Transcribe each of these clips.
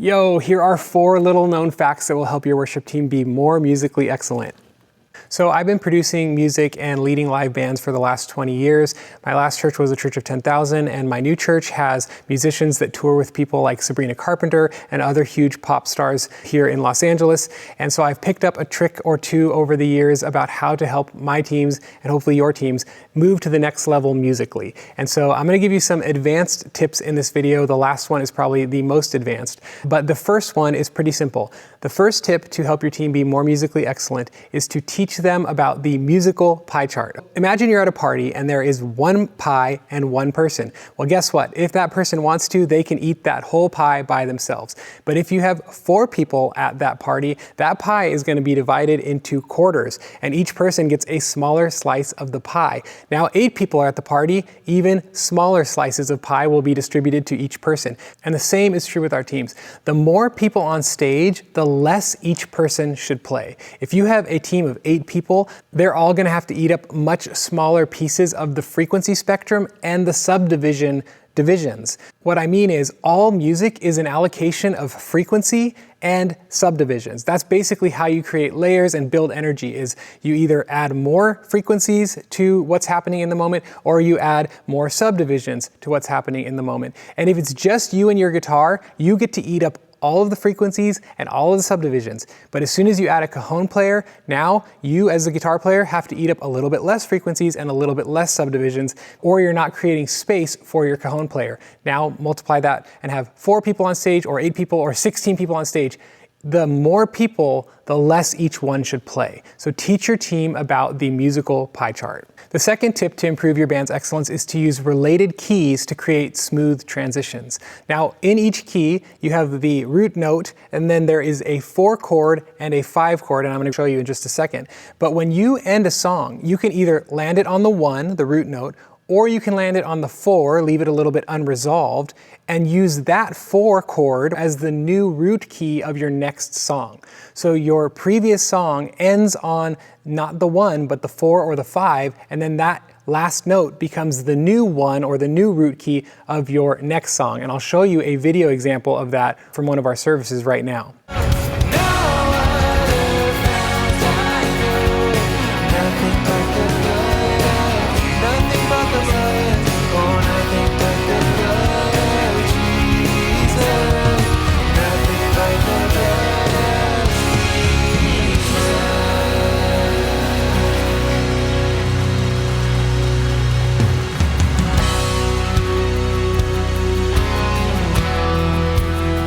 Yo, here are 4 little known facts that will help your worship team be more musically excellent. So I've been producing music and leading live bands for the last 20 years. My last church was a church of 10,000, and my new church has musicians that tour with people like Sabrina Carpenter and other huge pop stars here in Los Angeles. And so I've picked up a trick or two over the years about how to help my teams, and hopefully your teams, move to the next level musically. And so I'm going to give you some advanced tips in this video. The last one is probably the most advanced, but the first one is pretty simple. The first tip to help your team be more musically excellent is to teach them about the musical pie chart. Imagine you're at a party and there is one pie and one person. Well, guess what? If that person wants to, they can eat that whole pie by themselves. But if you have 4 people at that party, that pie is going to be divided into quarters, and each person gets a smaller slice of the pie. Now 8 people are at the party, even smaller slices of pie will be distributed to each person. And the same is true with our teams. The more people on stage, the less each person should play. If you have a team of 8 people, they're all going to have to eat up much smaller pieces of the frequency spectrum and the divisions. What I mean is all music is an allocation of frequency and subdivisions. That's basically how you create layers and build energy. Is you either add more frequencies to what's happening in the moment, or you add more subdivisions to what's happening in the moment. And if it's just you and your guitar, you get to eat up all of the frequencies and all of the subdivisions. But as soon as you add a cajon player, now you as the guitar player have to eat up a little bit less frequencies and a little bit less subdivisions, or you're not creating space for your cajon player. Now multiply that and have 4 people on stage, or 8 people, or 16 people on stage. The more people, the less each one should play. So teach your team about the musical pie chart. The second tip to improve your band's excellence is to use related keys to create smooth transitions. Now, in each key, you have the root note, and then there is a 4 chord and a 5 chord, and I'm going to show you in just a second. But when you end a song, you can either land it on the 1, the root note, or you can land it on the 4, leave it a little bit unresolved, and use that 4 chord as the new root key of your next song. So your previous song ends on not the 1, but the 4 or the 5, and then that last note becomes the new 1 or the new root key of your next song. And I'll show you a video example of that from one of our services right now.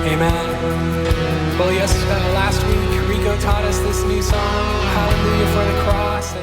Amen. Well, yes, last week Rico taught us this new song, Hallelujah for the Cross.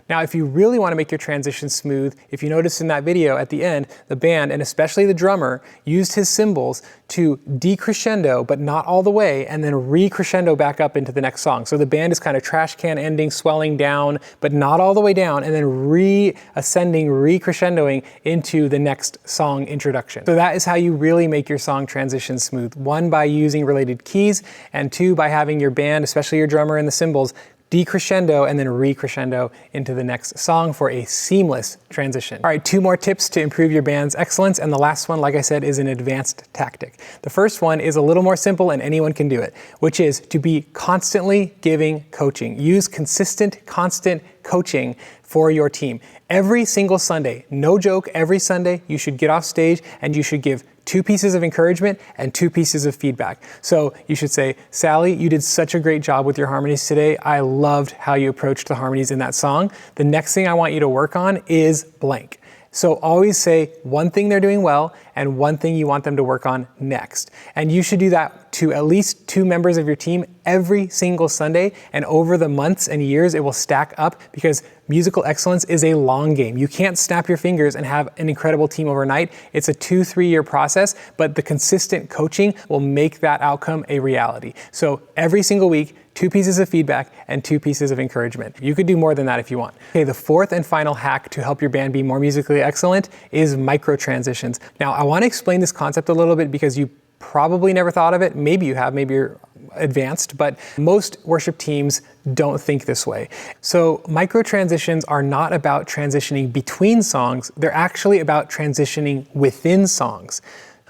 Now, if you really want to make your transition smooth, if you notice in that video at the end, the band, and especially the drummer, used his cymbals to decrescendo, but not all the way, and then recrescendo back up into the next song. So the band is kind of trash can ending, swelling down, but not all the way down, and then reascending, recrescendoing into the next song introduction. So that is how you really make your song transition smooth. 1, by using related keys, and 2, by having your band, especially your drummer and the cymbals, decrescendo and then recrescendo into the next song for a seamless transition. All right, 2 more tips to improve your band's excellence, and the last one, like I said, is an advanced tactic. The first one is a little more simple and anyone can do it, which is to be constantly giving coaching. Use consistent, constant coaching for your team. Every single Sunday, no joke, every Sunday you should get off stage and you should give 2 pieces of encouragement and 2 pieces of feedback. So you should say, Sally, you did such a great job with your harmonies today. I loved how you approached the harmonies in that song. The next thing I want you to work on is blank. So always say one thing they're doing well and one thing you want them to work on next. And you should do that to at least 2 members of your team every single Sunday. And over the months and years, it will stack up, because musical excellence is a long game. You can't snap your fingers and have an incredible team overnight. It's a 2-3 year process, but the consistent coaching will make that outcome a reality. So every single week, 2 pieces of feedback and 2 pieces of encouragement. You could do more than that if you want. Okay, the 4th and final hack to help your band be more musically excellent is micro transitions. Now, I want to explain this concept a little bit because you probably never thought of it. Maybe you have, maybe you're advanced, but most worship teams don't think this way. So micro transitions are not about transitioning between songs. They're actually about transitioning within songs.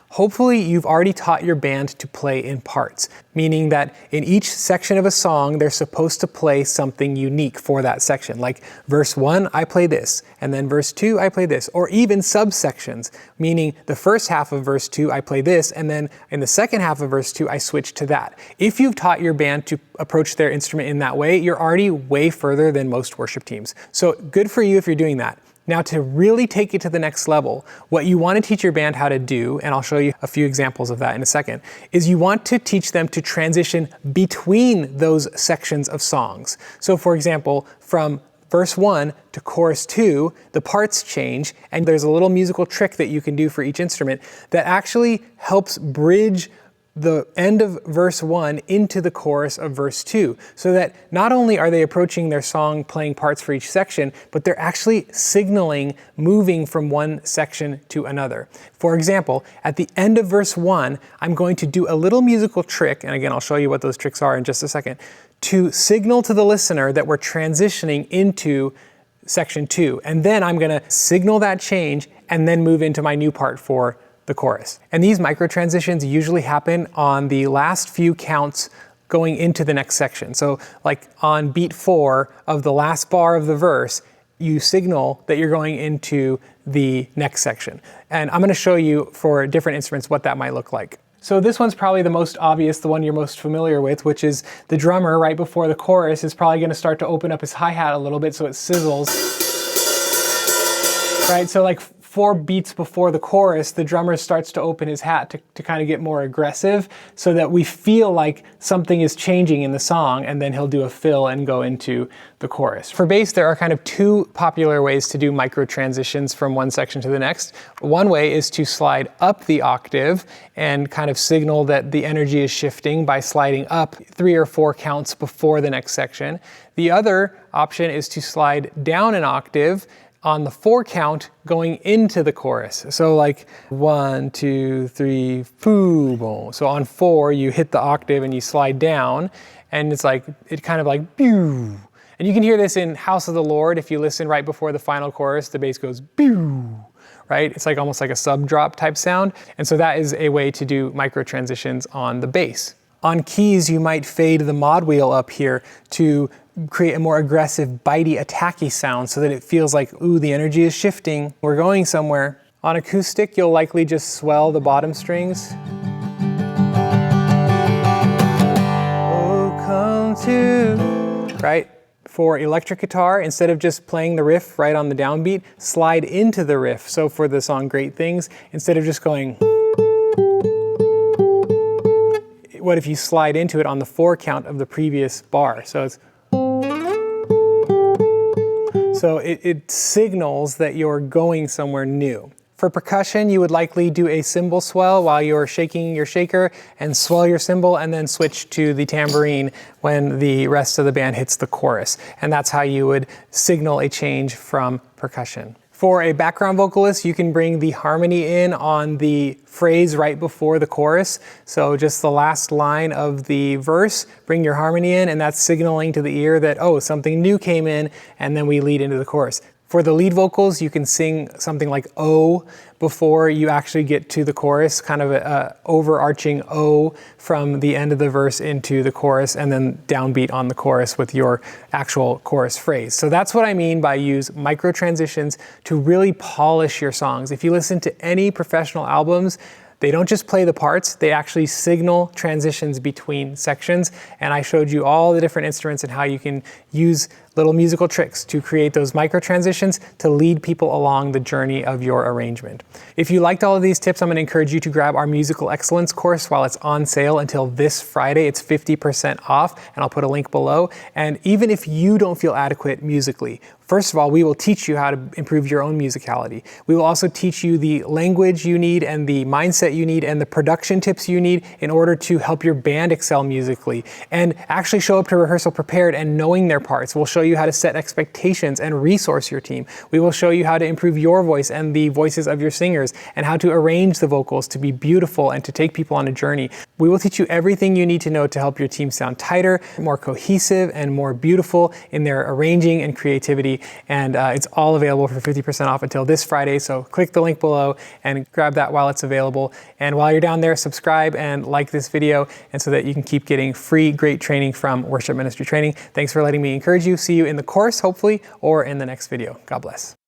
Hopefully you've already taught your band to play in parts, meaning that in each section of a song, they're supposed to play something unique for that section. Like verse 1, I play this, and then verse 2, I play this, or even subsections, meaning the first half of verse 2, I play this, and then in the second half of verse 2, I switch to that. If you've taught your band to approach their instrument in that way, you're already way further than most worship teams. So good for you if you're doing that. Now, to really take it to the next level, what you want to teach your band how to do, and I'll show you a few examples of that in a second, is you want to teach them to transition between those sections of songs. So for example, from verse 1 to chorus 2, the parts change, and there's a little musical trick that you can do for each instrument that actually helps bridge the end of verse 1 into the chorus of verse 2, so that not only are they approaching their song playing parts for each section, but they're actually signaling moving from one section to another. For example, at the end of verse 1, I'm going to do a little musical trick, and again, I'll show you what those tricks are in just a second, to signal to the listener that we're transitioning into section 2. And then I'm going to signal that change and then move into my new part for the chorus. And these micro transitions usually happen on the last few counts going into the next section. So like on beat 4 of the last bar of the verse, you signal that you're going into the next section. And I'm going to show you for different instruments what that might look like. So this one's probably the most obvious, the one you're most familiar with, which is the drummer right before the chorus is probably going to start to open up his hi-hat a little bit so it sizzles. Right, so like 4 beats before the chorus, the drummer starts to open his hat to kind of get more aggressive so that we feel like something is changing in the song, and then he'll do a fill and go into the chorus. For bass, there are kind of 2 popular ways to do micro transitions from one section to the next. One way is to slide up the octave and kind of signal that the energy is shifting by sliding up 3 or 4 counts before the next section. The other option is to slide down an octave on the 4 count going into the chorus. So like 1, 2, 3, foo, boom. So on 4, you hit the octave and you slide down, and it's like, it kind of like, pew. And you can hear this in House of the Lord. If you listen right before the final chorus, the bass goes, pew, right? It's like almost like a sub drop type sound. And so that is a way to do micro transitions on the bass. On keys, you might fade the mod wheel up here to create a more aggressive, bitey, attacky sound so that it feels like, ooh, the energy is shifting. We're going somewhere. On acoustic, you'll likely just swell the bottom strings. Oh, come to, right? For electric guitar, instead of just playing the riff right on the downbeat, slide into the riff. So for the song Great Things, instead of just going, what if you slide into it on the 4 count of the previous bar? So it's, so it signals that you're going somewhere new. For percussion, you would likely do a cymbal swell while you're shaking your shaker and swell your cymbal, and then switch to the tambourine when the rest of the band hits the chorus. And that's how you would signal a change from percussion. For a background vocalist, you can bring the harmony in on the phrase right before the chorus. So just the last line of the verse, bring your harmony in, and that's signaling to the ear that, oh, something new came in, and then we lead into the chorus. For the lead vocals, you can sing something like "oh" before you actually get to the chorus, kind of an overarching "oh" from the end of the verse into the chorus, and then downbeat on the chorus with your actual chorus phrase. So that's what I mean by use micro transitions to really polish your songs. If you listen to any professional albums, they don't just play the parts, they actually signal transitions between sections. And I showed you all the different instruments and how you can use little musical tricks to create those micro transitions to lead people along the journey of your arrangement. If you liked all of these tips, I'm going to encourage you to grab our Musical Excellence course while it's on sale until this Friday. It's 50% off, and I'll put a link below. And even if you don't feel adequate musically, first of all, we will teach you how to improve your own musicality. We will also teach you the language you need and the mindset you need and the production tips you need in order to help your band excel musically and actually show up to rehearsal prepared and knowing their parts. We'll show you how to set expectations and resource your team. We will show you how to improve your voice and the voices of your singers, and how to arrange the vocals to be beautiful and to take people on a journey. We will teach you everything you need to know to help your team sound tighter, more cohesive, and more beautiful in their arranging and creativity. And it's all available for 50% off until this Friday. So click the link below and grab that while it's available. And while you're down there, subscribe and like this video, and so that you can keep getting free, great training from Worship Ministry Training. Thanks for letting me encourage you. See you in the course, hopefully, or in the next video. God bless.